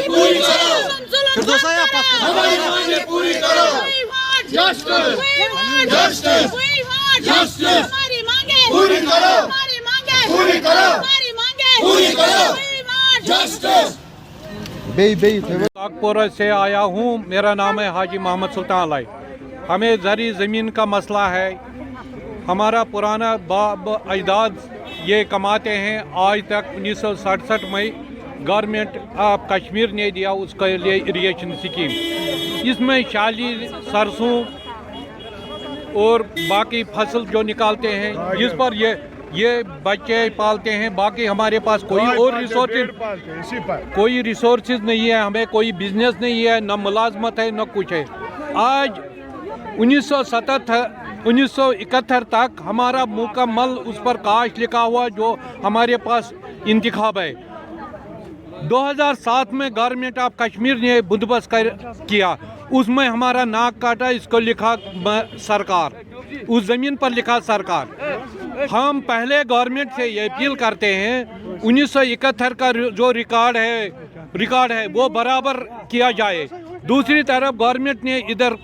पूरी करो, हमारी मांगे पूरी करो, जस्टिस जस्टिस जस्टिस पूरी करो, पूरी करो, पूरी करो, जस्टिस। नागपुर से आया हूँ, मेरा नाम है हाजी मोहम्मद सुल्तान अलाई। हमें ज़री ज़मीन का मसला है। हमारा पुराना बाप अजदाद ये कमाते हैं। आज तक 1967 में गवर्नमेंट ऑफ कश्मीर ने दिया उसके लिए इरिगेशन स्कीम। इसमें शाली, सरसों और बाकी फसल जो निकालते हैं, जिस पर ये बच्चे पालते हैं। बाकी हमारे पास कोई और रिसोर्सेज नहीं है, हमें कोई बिजनेस नहीं है, न मुलाजमत है, न कुछ है। आज 1971 तक हमारा मुकम्मल उस पर काश लिखा हुआ जो हमारे पास इंतखाब है। 2007 में गवर्नमेंट ऑफ कश्मीर ने बंदोबस्त किया, उसमें हमारा नाक काटा, इसको लिखा सरकार, उस ज़मीन पर लिखा सरकार। हम पहले गवर्नमेंट से ये अपील करते हैं 1971 का जो रिकॉर्ड है वो बराबर किया जाए। दूसरी तरफ गवर्नमेंट ने इधर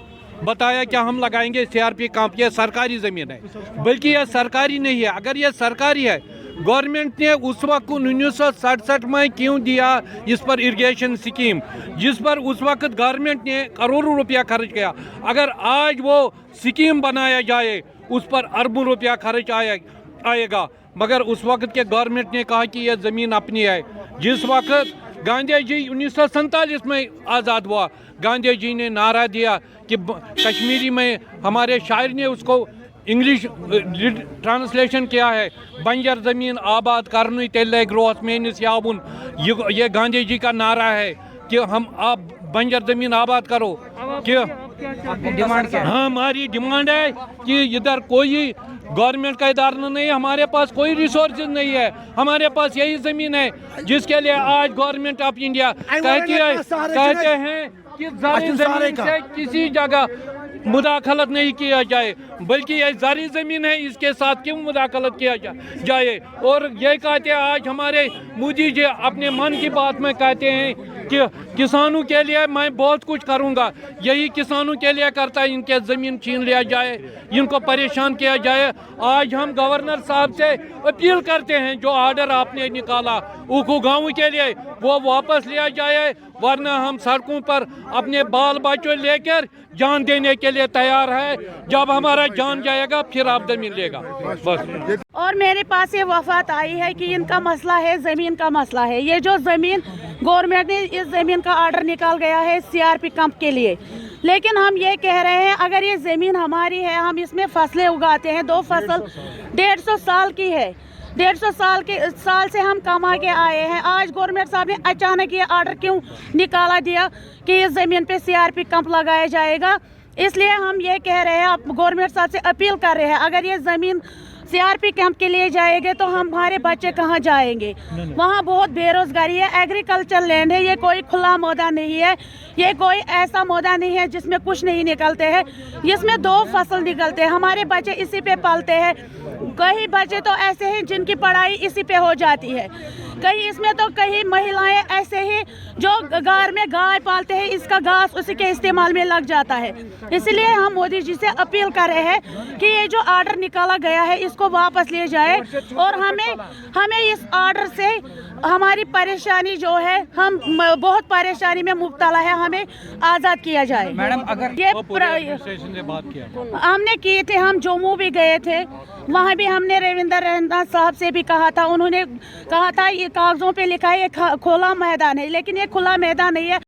बताया कि हम लगाएंगे CRP कैंप, ये सरकारी ज़मीन है, बल्कि यह सरकारी नहीं है। अगर यह सरकारी है, गवर्नमेंट ने उस वक्त 1967 में क्यों दिया इस पर इरिगेशन स्कीम, जिस पर उस वक्त गवर्नमेंट ने करोड़ों रुपया खर्च किया। अगर आज वो स्कीम बनाया जाए, उस पर अरबों रुपया खर्च आएगा, मगर उस वक्त के गवर्नमेंट ने कहा कि यह ज़मीन अपनी है। जिस वक्त गांधी जी 1947 में आज़ाद हुआ, गांधी जी ने नारा दिया कि कश्मीरी में, हमारे शायर ने उसको इंग्लिश ट्रांसलेशन किया है, बंजर ज़मीन आबाद करनी तेल ग्रोथ में याबुन। ये गांधी जी का नारा है कि आप बंजर ज़मीन आबाद करो। कि डिमांड क्या है? हाँ, हमारी डिमांड है कि इधर कोई गवर्नमेंट का इदारा नहीं है, हमारे पास कोई रिसोर्सेज नहीं है, हमारे पास यही ज़मीन है जिसके लिए आज गवर्नमेंट ऑफ इंडिया कहते हैं कि ज़मीन से किसी जगह मुदाखलत नहीं किया जाए, बल्कि ये ज़ारी ज़मीन है, इसके साथ क्यों मुदाखलत किया जाए। और ये कहते हैं, आज हमारे मोदी जी अपने मन की बात में कहते हैं कि किसानों के लिए मैं बहुत कुछ करूंगा। यही किसानों के लिए करता है, इनके ज़मीन छीन लिया जाए, इनको परेशान किया जाए। आज हम गवर्नर साहब से अपील करते हैं, जो आर्डर आपने निकाला उखू गाँव के लिए वो वापस लिया जाए, वरना हम सड़कों पर अपने बाल बच्चों लेकर जान देने के लिए तैयार है। जब हमारा जान जाएगा फिर आप ज़मीन लेगा बस। और मेरे पास ये वफात आई है कि इनका मसला है, ज़मीन का मसला है। ये जो ज़मीन गवर्नमेंट ने इस ज़मीन का आर्डर निकाल गया है CRP कैंप के लिए, लेकिन हम ये कह रहे हैं अगर ये ज़मीन हमारी है, हम इसमें फसलें उगाते हैं, 2 फसल 150 साल की है, 150 साल से हम कमा के आए हैं। आज गवर्नमेंट साहब ने अचानक ये आर्डर क्यों निकाला दिया कि इस ज़मीन पे CRP कैंप लगाया जाएगा। इसलिए हम ये कह रहे हैं, आप गवर्नमेंट साहब से अपील कर रहे हैं, अगर ये ज़मीन CRP कैंप के लिए जाएंगे तो हमारे बच्चे कहाँ जाएंगे? वहाँ बहुत बेरोजगारी है, एग्रीकल्चर लैंड है, ये कोई खुला मैदान नहीं है, ये कोई ऐसा मैदान नहीं है जिसमें कुछ नहीं निकलते हैं, इसमें 2 फसल निकलते हैं। हमारे बच्चे इसी पे पलते हैं। कई बच्चे तो ऐसे हैं जिनकी पढ़ाई इसी पे हो जाती है, कई इसमें तो कई महिलाएं ऐसे ही जो घर में गाय पालते हैं, इसका घास उसी के इस्तेमाल में लग जाता है। इसलिए हम मोदी जी से अपील कर रहे हैं कि ये जो आर्डर निकाला गया है इसको वापस ले जाए, और हमें इस आर्डर से हमारी परेशानी जो है, हम बहुत परेशानी में मुब्तला है, हमें आज़ाद किया जाए। मैडम, अगर ये बात किया हमने किए थे, हम जम्मू भी गए थे, वहाँ भी हमने रविंदर रैना साहब से भी कहा था, उन्होंने कहा था ये कागजों पे लिखा है ये खुला मैदान है, लेकिन ये खुला मैदान नहीं है।